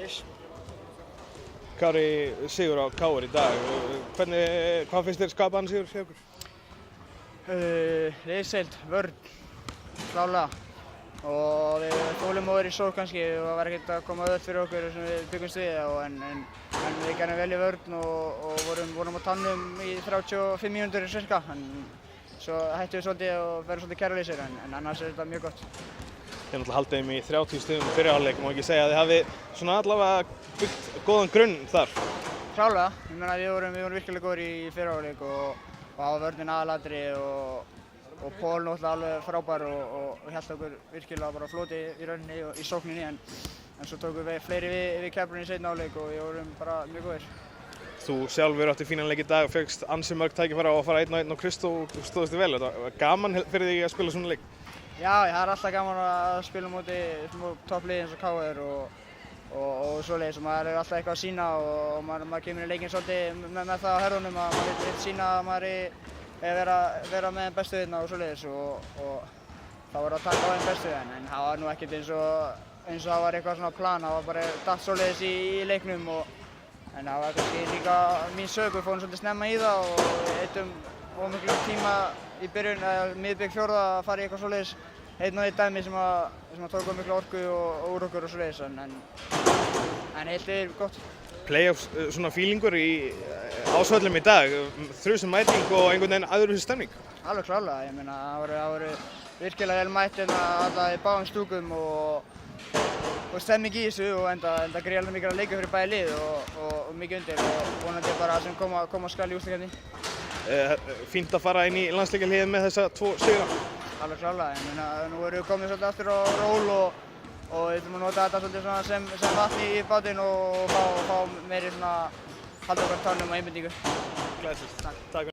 svoleiðis. Kári, sigur á KR í dag. Hvað finnst þér skapaðan sigur hjá ykkur? Liðsheild, vörn, klálega. Og við þolinmóðir í sókn kannski og það var ekkert að koma öll fyrir okkur sem við byggumst við en við gerðum vel í vörn og vorum á tánum í 35 mínútur cirka. En svo hættum við svolítið og verðum svolítið kærulausir en annars þetta mjög gott. Þið náttúrulega haldið þeim í 30 stigum fyrir hálfleik, má ekki segja að þið hafi svona allavega byggt góðan grunn þar? Klálega, ég meina við vorum virkilega góðir í fyrri hálfleik og hafa vörnin aðalatri og Pól náttúrulega alveg frábær og hélt okkur virkilega bara á floti í rauninni og í sókninni en svo tókum við fleiri við Keflavík í seinni hálfleik og við vorum bara mjög góðir. Þú sjálfur átti fínan leik í dag og fékkst ansi mörg tækifæri á að fara 1-1 og Kristó stóðst þig vel. Þetta var gaman fyrir þig að spila svona leik? Já, það er alltaf gaman að spila móti toppliði eins og KR og svoleiðis og maður er alltaf eitthvað að sýna og maður kemur í leikinn svolítið með það á herðunum að maður vill sýna að maður vera með þeim bestu hérna og svoleiðis og það var að taka á þeim bestu en það var nú ekkert eins og það var eitthvað svona plan, það var bara datt svoleiðis í leiknum en það var kannski líka mín sök, við fórum svolítið snemma í það og eittum ómiklu tíma í byrjun, miðbik fjórða að fara í eitthvað svoleiðis einn og einn dæmi sem að tók mikla orku og úr okkur og svoleiðis en heilt yfir gott. Playoffs svona fílingur í ásvöllum í dag, þrjusum mæting og einhvern veginn öðruvísi stemning? Alveg klárlega, ég meina það voru virkilega vel mætt alltaf í báðum stúkum og stemming í þessu og enda gríðarlega mikið að leika fyrir bæði lið og mikið undir og vonandi bara sem koma skal í úrslitakeppni. Fínt að fara inn í landsleikjahliðið með þessa 2 sigra? Alveg klárlega, ég meina nú erum við komið svolítið aftur á ról og við ætlum að nota þetta svolítið svona sem vatn í bátinn og fá meiri svona halda okkar tánum og einbeitingu. Glæsilegt. Takk.